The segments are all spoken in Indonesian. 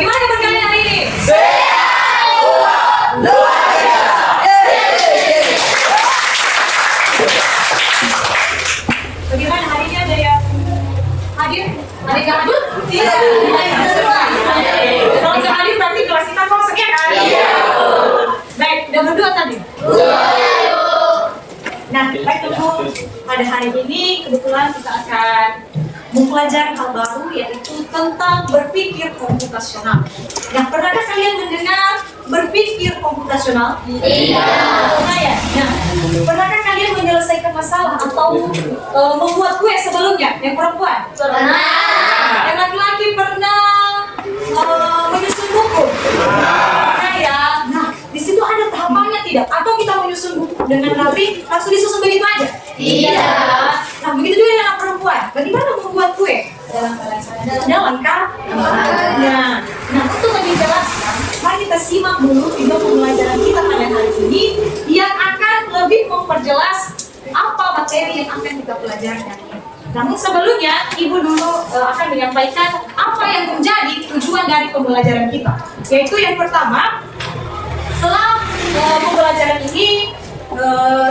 Bagaimana kabar kalian hari ini? Luar biasa. Bagaimana hari ini ada yang hadir? Ada yang hadir? Tidak. Kalau nggak hadir berarti kelas kita kosong ya kan? Baik, udah berdua tadi? Nah, baik teman-teman, pada hari ini kebetulan kita akan mempelajari hal baru, yaitu tentang berpikir komputasional. Nah, pernahkah kalian mendengar berpikir komputasional? Pernah ya? Nah, pernahkah kalian menyelesaikan masalah atau membuat kue sebelumnya? Yang perempuan? Pernah. Yang laki-laki pernah menyusun buku? Pernah ya? Nah, di situ ada tahapannya tidak? Atau kita menyusun buku dengan rapi, langsung disusun begitu aja? Tidak. Nah, begitu juga dengan perempuan. Bagaimana membuat kue? Dalam kan? Nah, untuk lebih jelaskan, mari kita simak dulu video pembelajaran kita pada hari ini yang akan lebih memperjelas apa materi yang akan kita pelajari hari ini. Namun sebelumnya, Ibu dulu akan menyampaikan apa yang menjadi tujuan dari pembelajaran kita. Yaitu yang pertama, setelah pembelajaran ini,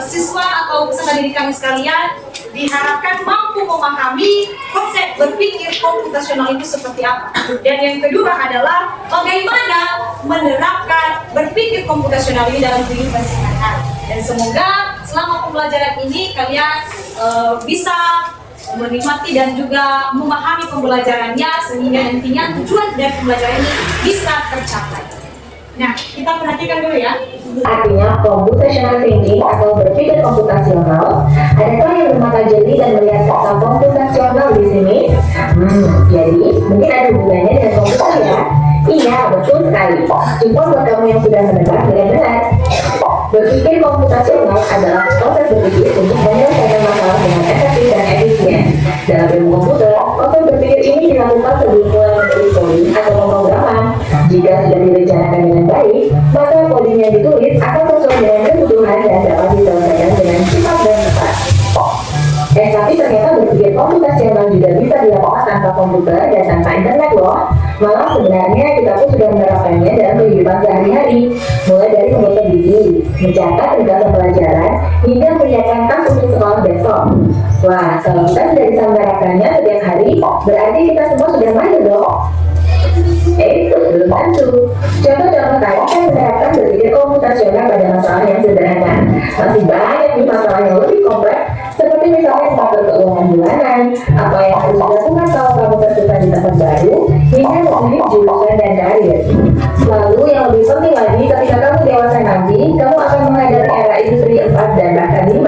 siswa atau peserta didik kami sekalian diharapkan mampu memahami konsep berpikir komputasional itu seperti apa. Dan yang kedua adalah bagaimana menerapkan berpikir komputasional ini dalam kehidupan sehari-hari. Dan semoga selama pembelajaran ini kalian bisa menikmati dan juga memahami pembelajarannya sehingga nantinya tujuan dari pembelajaran ini bisa tercapai. Nah, kita perhatikan dulu ya. Artinya computational thinking atau berpikir komputasional. Adakah yang bermata jeli dan melihat kata komputasional di sini? Jadi mungkin ada hubungannya dengan komputer ya? Iya, betul sekali. Cuma buat kamu yang sudah mendengar dengan benar. Berpikir komputasional adalah proses berpikir untuk menyelesaikan masalah dengan efektif dan efisien. Dalam ilmu komputer, proses berpikir ini dilakukan sebelum mulai menulis coding atau pemrograman. Jika sudah direncanakan dengan baik, maka coding yang ditulis akan sesuai dengan kebutuhan dan dapat diselesaikan dengan cepat dan tepat. Tapi ternyata berpikir komputasional juga bisa dilakukan tanpa komputer dan tanpa internet loh. Malah sebenarnya kita pun sudah menerapkannya dalam kehidupan sehari-hari, mulai dari membuat buku, mencatat tugas pelajaran, hingga menyiapkan tas untuk sekolah besok. Wah, kalau kita sudah bisa menerapkannya setiap hari, berarti kita semua sudah mahir dong. Belum tentu. Contoh-contoh tadi kan menerapkan berpikir komputasional pada masalah yang sederhana. Masih banyak nih masalah yang lebih kompleks, seperti misalnya mengatur keuangan bulanan, apa yang harus dilakukan kalau kamu tersebar di tempat baru, hingga memilih jurusan dan karir. Lalu yang lebih penting lagi, ketika kamu dewasa nanti, kamu akan menghadapi era industri 4 dan bahkan 5.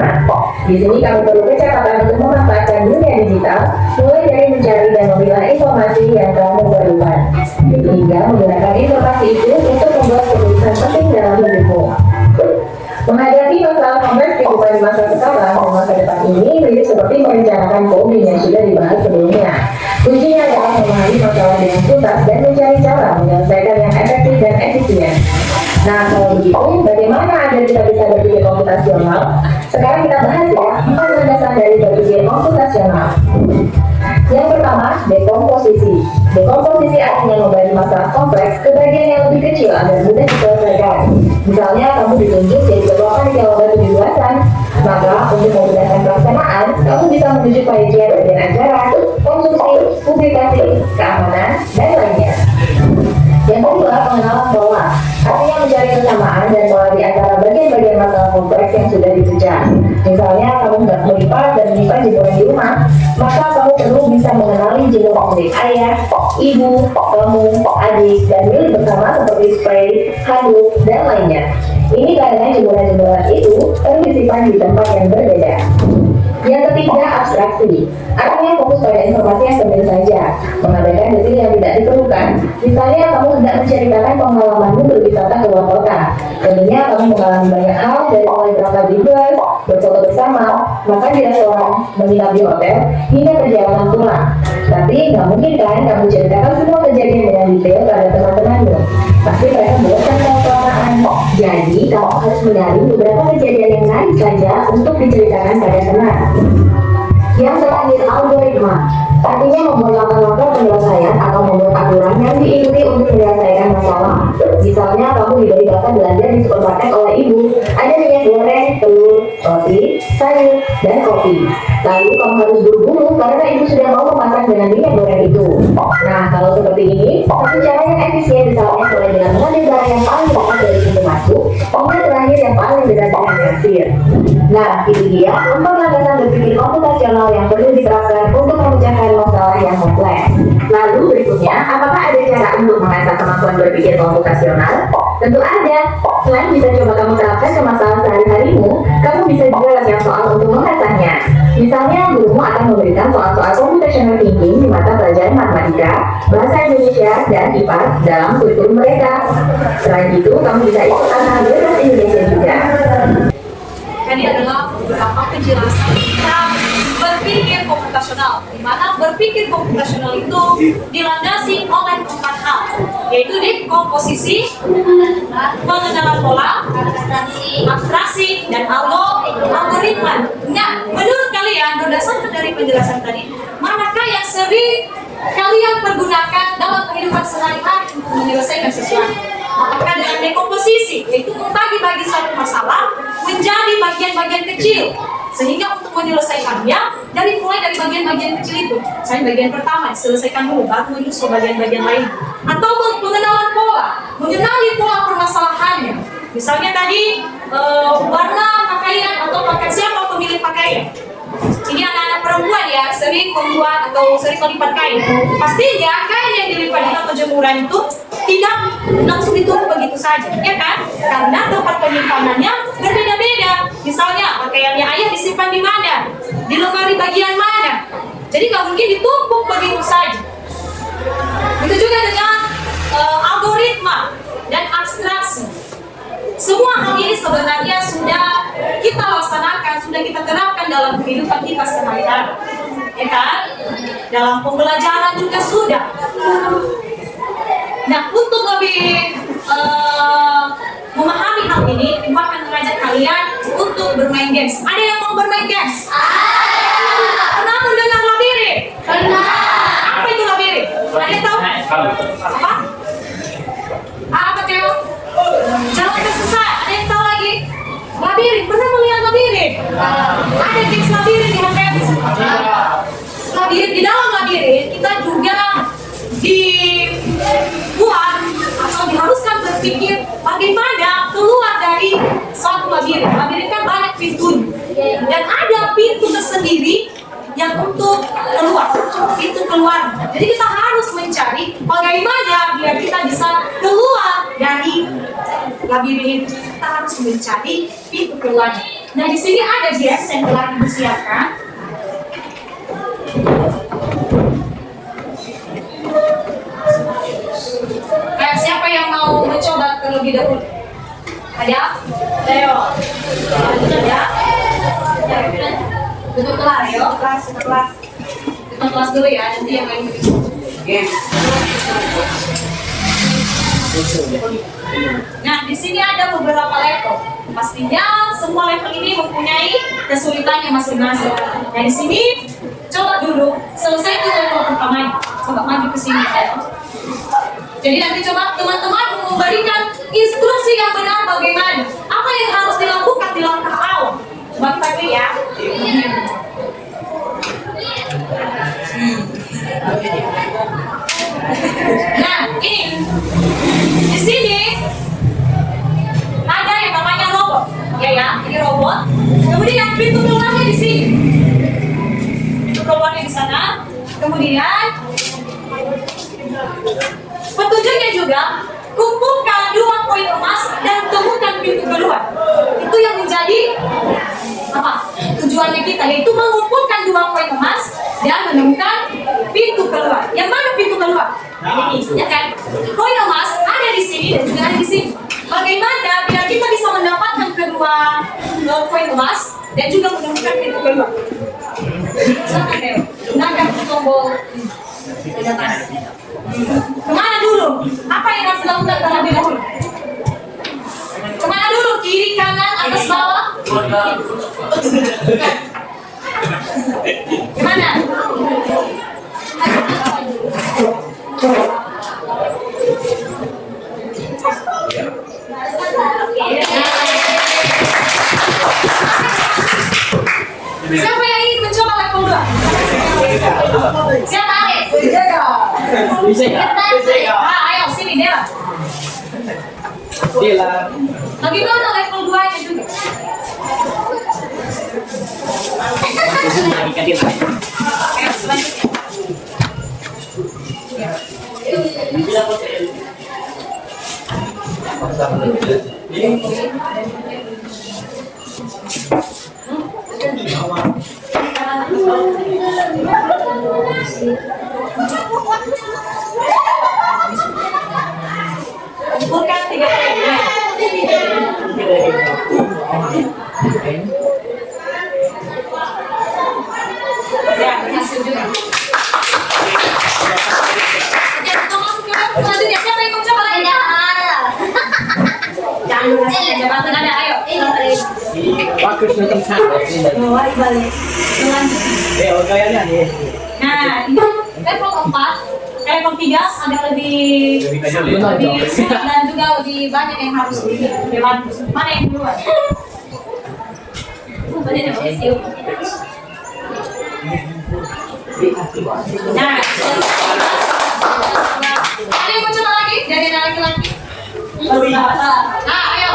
Di sini kamu perlu kecepatan untuk memanfaatkan dunia digital, mulai dari mencari dan memilah informasi yang kamu perlukan, hingga menggunakan informasi itu untuk membuat keputusan penting dalam hidupmu. Menghadapi masalah kompleks kehidupan di masa sekarang dan masa depan ini mirip seperti merencanakan coding yang sudah dibahas sebelumnya. Kuncinya adalah memahami masalah dengan tuntas dan mencari cara menyelesaikan yang efektif dan efisien. Nah, kalau begitu, bagaimana agar kita bisa berpikir komputasional? Sekarang kita bahas ya, 4 landasan dari berpikir komputasional. Yang pertama, dekomposisi. Dekomposisi artinya membagi masalah kompleks ke bagian yang lebih kecil agar mudah diselesaikan. Misalnya, kamu ditunjuk jadi ketua panitia lomba 17-an, maka untuk memudahkan pelaksanaan, kamu bisa menunjuk panitia bagian acara, konsumsi, publikasi, keamanan, dan lainnya. Yang kedua, pengenalan pola. Artinya mencari kesamaan dan pola di antara bagian-bagian masalah kompleks yang sudah dipecah. Misalnya, kamu nggak melipat dan menyimpan jemuran di rumah, maka kamu perlu bisa mengenali jemuran milik ayah, ibu, kamu, adik, dan milik bersama seperti spray, handuk, dan lainnya. Ini karena jemuran-jemuran itu perlu disimpan di tempat yang berbeda. Yang ketiga, abstraksi. Artinya fokus pada informasi yang penting saja, mengabaikan detail yang tidak diperlukan. Misalnya, kamu hendak menceritakan pengalamanmu berwisata ke luar kota. Tentunya kamu mengalami banyak hal, dari mulai berangkat di bus, berfoto bersama, makan di restoran, menginap di hotel, hingga perjalanan pulang. Tapi nggak mungkin kan kamu ceritakan semua kejadian dengan detail pada teman-temanmu. Pasti mereka bosan kalau kelamaan. Jadi, kamu harus menyaring beberapa kejadian yang menarik saja untuk diceritakan pada teman. Yang terakhir, algoritma. Artinya membuat langkah-langkah penyelesaian atau membuat aturan yang diikuti untuk menyelesaikan masalah. Misalnya, kamu diberi daftar belanja di supermarket oleh ibu. Ada minyak goreng, telur, roti, sayur, dan kopi. Lalu kamu harus buru-buru karena ibu sudah mau memasak dengan minyak goreng itu. Nah, kalau seperti ini, satu cara yang efisien misalnya mulai dengan mengambil barang yang paling dekat dari pintu masuk, hingga terakhir yang paling dekat dengan kasir. Nah, itu dia 4 landasan berpikir komputasional yang perlu diterapkan untuk memecahkan masalah yang kompleks. Lalu berikutnya, apakah ada cara untuk mengasah kemampuan berpikir komputasional? Tentu ada. Selain bisa coba kamu terapkan ke masalah sehari-harimu, kamu bisa juga latihan soal untuk mengasahnya. Misalnya, gurumu akan memberikan soal-soal computational thinking di mata pelajaran matematika, bahasa Indonesia, dan IPA dalam kurikulum mereka. Selain itu, kamu bisa ikutan bahasa Indonesia juga. Ini adalah beberapa penjelasan tentang berpikir komputasional, di mana berpikir komputasional itu dilandasi oleh 4 hal, yaitu dekomposisi, pengenalan pola, abstraksi, dan algoritma. Nah, menurut kalian berdasarkan dari penjelasan tadi, manakah yang sering kalian pergunakan dalam kehidupan sehari-hari untuk menyelesaikan sesuatu? Apakah dengan dekomposisi, yaitu membagi-bagi suatu masalah menjadi bagian-bagian kecil, sehingga untuk menyelesaikannya mulai dari bagian-bagian kecil itu, misalnya bagian pertama selesaikan dulu, baru menyusul bagian-bagian lain, atau pengenalan pola, mengenali pola permasalahannya. Misalnya tadi warna pakaian atau siapa pemilik pakaian. Ini anak-anak perempuan ya, sering membuat atau sering melipat kain. Pastinya kain yang dilipat atau jemuran itu tidak langsung ditumpuk begitu saja, ya kan? Karena tempat penyimpanannya berbeda-beda. Misalnya pakaiannya ayah disimpan di mana? Di lemari bagian mana? Jadi nggak mungkin ditumpuk begitu saja. Itu juga dengan algoritma dan abstraksi. Semua hal ini sebenarnya sudah kita laksanakan, sudah kita terapkan dalam kehidupan kita sehari-hari, ya kan? Dalam pembelajaran juga sudah. Nah, untuk lebih memahami hal ini, Ibu akan mengajak kalian untuk bermain games. Ada yang mau bermain games? Pernah mendengar labirin? Pernah. Apa itu labirin? Ada yang tahu? Apa? Apa Teo? Jalan tersesat. Ada yang tahu lagi? Labirin. Pernah melihat labirin? Ada games labirin di HP? Labirin, di dalam labirin kita juga dibuat atau diharuskan berpikir bagaimana keluar dari suatu labirin. Labirin kan banyak pintu dan ada pintu tersendiri yang untuk keluar, pintu keluar. Jadi kita harus mencari bagaimana biar kita bisa keluar dari labirin itu. Kita harus mencari pintu keluar. Nah, di sini ada games yang telah Ibu siapkan. Siapa yang mau mencoba terlebih dahulu? Ada? Ayo. Ada? Tutup kelas, yo. Tutup kelas dulu ya, nanti yang lain begitu. Nah, di sini ada beberapa level. Pastinya semua level ini mempunyai kesulitannya masing-masing. Nah, di sini coba dulu selesai itu level pertama. Coba maju ke sini, ya. Jadi nanti coba teman-teman memberikan instruksi yang benar bagaimana, apa yang harus dilakukan di langkah awal. Coba kita lihat ya. Nah, ini di sini ada yang namanya robot, ya, ini robot. Kemudian pintu keluarnya di sini, pintu keluarnya di sana. Kemudian petunjuknya juga, kumpulkan 2 koin emas dan temukan pintu keluar. Itu yang menjadi apa? Tujuannya kita, yaitu mengumpulkan 2 koin emas dan menemukan pintu keluar. Yang mana pintu keluar? Ini, ya kan? Koin emas ada di sini dan juga ada di sini. Bagaimana biar kita bisa mendapatkan kedua koin emas dan juga menemukan pintu keluar? Silakan Deo, gunakan tombol di atas. Kemana dulu? Apa yang harus dilakukan terlebih dahulu? Kemana dulu? Kiri, kanan, atas, bawah? Kemana? Siapa Alex? Bisa ya? Bisa ya? Ayo sini Dela. Dela. Bagaimana level 2-nya juga? Lagi kantin. Ayo selanjutnya. Kumpulkan 3 poin. Ya, berhasil juga. Oke, kita masuk ke selanjutnya. Siapa yang mau coba lagi? Jangan berhasil jabatan ada, ayo. Bagus nonton sana. Balik. Selanjutnya. Kayaknya nih. Nah, ini level 4, level 3 agak lebih sulit dan juga lebih banyak yang harus dilewati. Mana yang duluan? Nah, ada yang mau coba lagi dari laki-laki? Nah, ayo.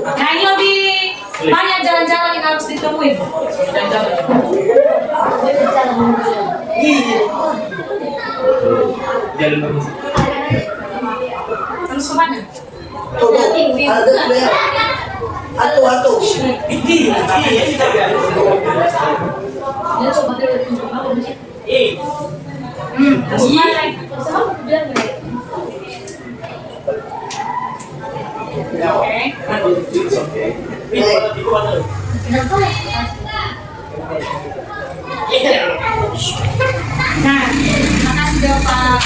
Nah, ini lebih banyak jalan-jalan yang harus ditemuin. Jalan bagus. Terus kemana? Atu. Terus kemana? Oke. Nah, makasih Bapak.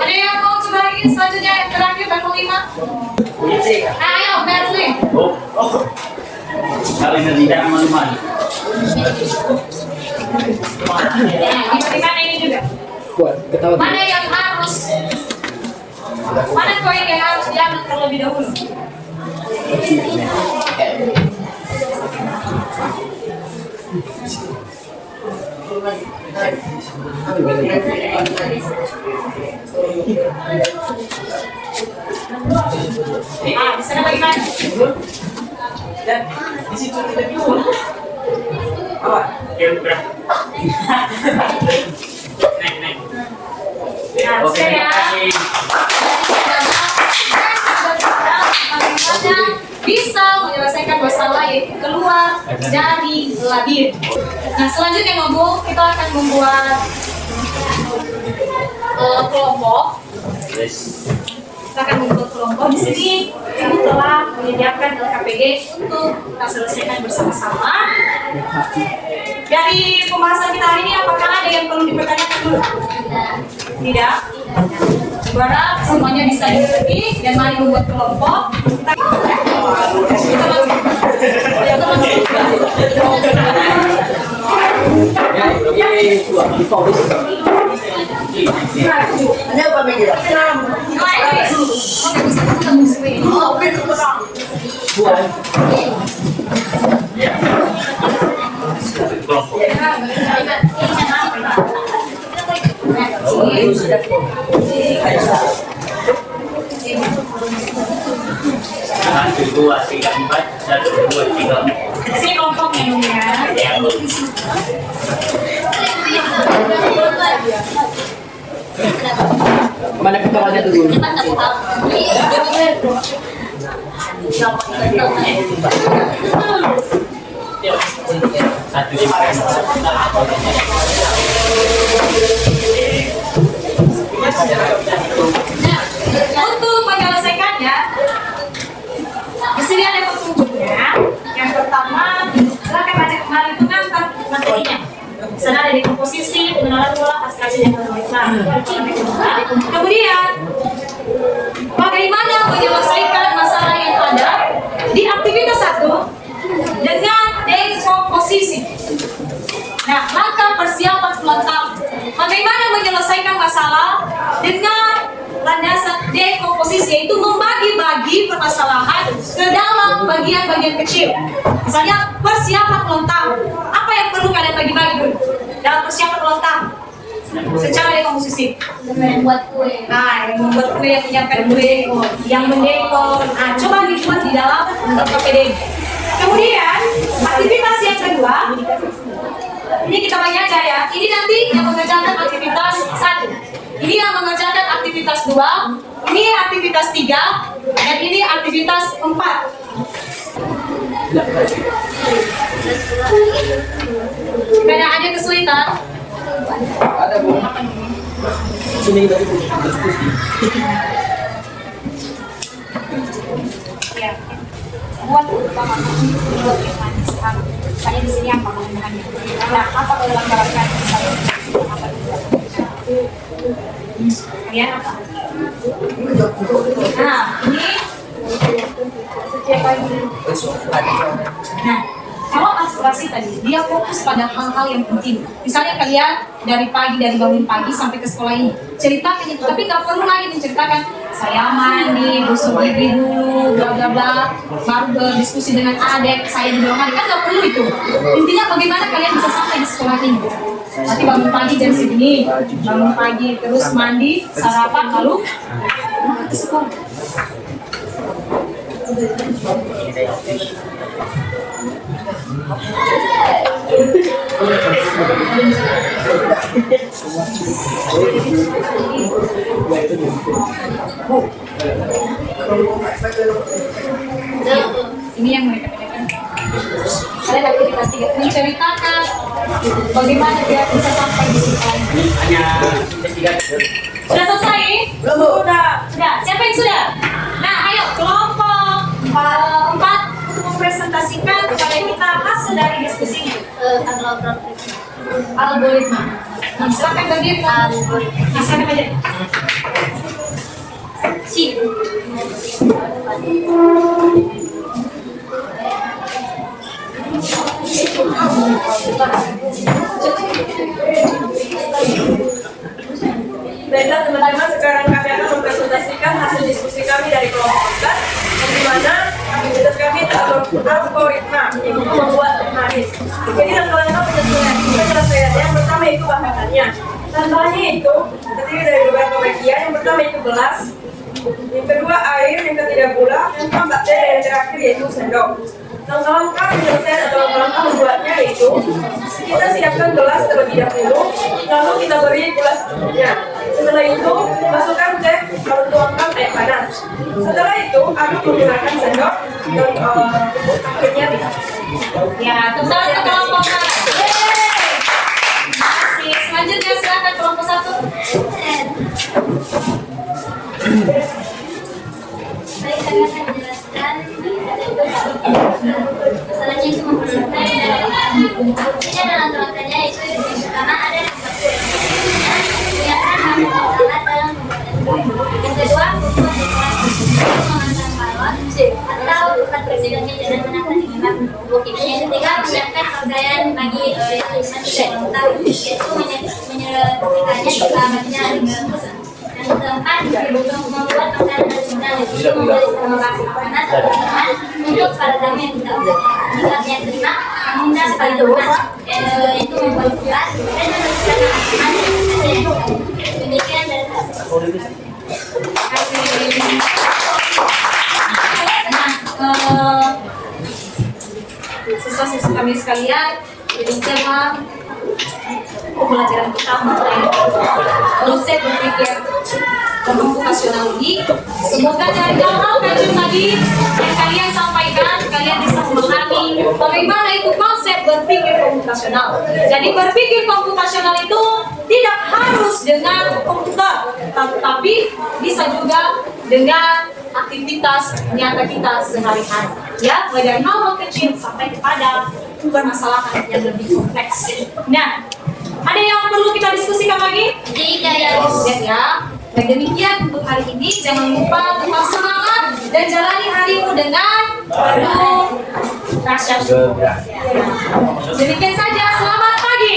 Ada yang mau coba lagi selanjutnya yang terakhir level 5? Nah, ayo Berlin. Kalau ini tidak malu-malu. Nah, gimana ini juga? Mana yang harus? Mana koin yang harus diambil terlebih dahulu? Bisa bagaimana? Dan di situ tidak bisa. Apa? Naik. Nah, Oke, terima kasih. Bagaimana bisa menyelesaikan masalah yaitu keluar dari labir. Nah, selanjutnya Nobu, kita akan membuat kelompok. Kita akan membuat kelompok di sini. Kami telah menyediakan LKPD untuk kita selesaikan bersama-sama. Dari pembahasan kita hari ini, apakah ada yang perlu dipertanyakan dulu? Tidak. Berharap semuanya bisa dimengerti dan mari membuat kelompok. Ada apa media? Satu, dua, tiga, empat. Satu, dua, tiga, empat. Sini kelompoknya dulu ya. Mana ketuanya tuh dulu? Satu, Nah, untuk menyelesaikannya, di sini ada petunjuknya. Yang pertama, silakan baca kembali itu ngantar materinya. Di sana ada dekomposisi, pengenalan pola pasca yang kemudian, bagaimana menyelesaikan masalah yang ada di aktivitas 1 dengan dekomposisi. Nah, langkah persiapan pelengkap. Bagaimana menyelesaikan masalah dengan landasan dekomposisi, yaitu membagi-bagi permasalahan ke dalam bagian-bagian kecil. Misalnya persiapan ulang apa yang perlu kalian bagi-bagi dulu dalam persiapan ulang secara dekomposisi? Membuat kue. Nah, yang membuat kue, yang menyiapkan kue, yang mendekor. Nah, coba dibuat di dalam KPD. Kemudian aktivitas yang kedua, ini kita bagi aja ya. Ini nanti yang mengerjakan aktivitas 1. Ini yang mengerjakan aktivitas 2. Ini aktivitas 3. Dan ini aktivitas 4. Karena ada kesulitan. Ada Bu. Sini tadi Bu. Ya. Buat utama buat yang manis. Saya di sini apa bahan-bahannya? Nah, apa kalau langgaran misalnya? Apa kalian apa? Nah, ini nah, kalau abstraksi tadi, dia fokus pada hal-hal yang penting. Misalnya kalian dari bangun pagi sampai ke sekolah ini, ceritakan itu, tapi nggak perlu lagi menceritakan saya mandi, gosok gigi dulu, bla bla bla, baru berdiskusi dengan adik, saya di ruangan, kan nggak perlu itu. Intinya bagaimana kalian bisa sampai di sekolah ini. Nanti bangun pagi jam segini, bangun pagi terus mandi, sarapan, lalu ke sekolah. Ini yang mereka tanyakan. Kalian aktivitas 3 menceritakan bagaimana dia bisa sampai di sekolah. Hanya investigasi. Sudah selesai? Belum. Sudah. Siapa yang sudah? Nah, ayo kelompok 4 untuk mempresentasikan kepada kita hasil dari diskusi ini. Algoritma. Nah, silakan berdiri. Nah, silakan aja. Baiklah teman-teman, sekarang kami akan mempresentasikan hasil diskusi kami dari kelompok 4, yang dimana aktivitas kami adalah algoritma, yaitu membuat teh manis. Jadi langkah-langkah penyelesaiannya, yang pertama itu bahannya. Bahannya itu terdiri dari beberapa bagian. Yang pertama itu gelas, yang kedua air, yang ketiga gula, yang keempat teh, dan yang terakhir yaitu sendok. Langkah-langkah penyelesaian atau langkah-langkah membuatnya yaitu kita siapkan gelas terlebih dahulu, lalu kita beri gula secukupnya. Setelah itu masukkan teh, lalu tuangkan air panas. Setelah itu aduk menggunakan sendok dan akhirnya Ya, tepuk tangan untuk kelompok 4. Masih selanjutnya silakan kelompok 1. Baik, kami akan menjelaskan masalahnya itu memperlukan buktinya dalam langkahnya itu yang pertama ada yang alat dalam yang kedua memasang balon atau bukan presidennya jangan menangkan dengan yang ketiga menyiapkan pakaian bagi yang tidak tahu yaitu menyertikannya selamatnya yang keempat membuat makanan tradisional itu membeli sama masak panas untuk para tamu yang tidak umum. Yang kelima mengundang para teman itu membuat surat dan memberikan makanan. Demikian dari Siswa-siswa kami sekalian, jadi tema pembelajaran kita mengenai konsep berpikir komputasional ini. Semoga dari hal-hal kajian tadi yang kalian sampaikan, kalian bisa memahami bagaimana itu konsep berpikir komputasional. Jadi berpikir komputasional itu tidak harus dengan komputer, tapi bisa juga dengan aktivitas nyata kita sehari-hari. Ya, mulai dari hal-hal kecil sampai kepada permasalahan yang lebih kompleks. Nah, ada yang perlu kita diskusikan lagi? Tidak Ya. Dan demikian untuk hari ini, jangan lupa tetap semangat dan jalani harimu dengan penuh rasa syukur. Demikian saja, selamat pagi.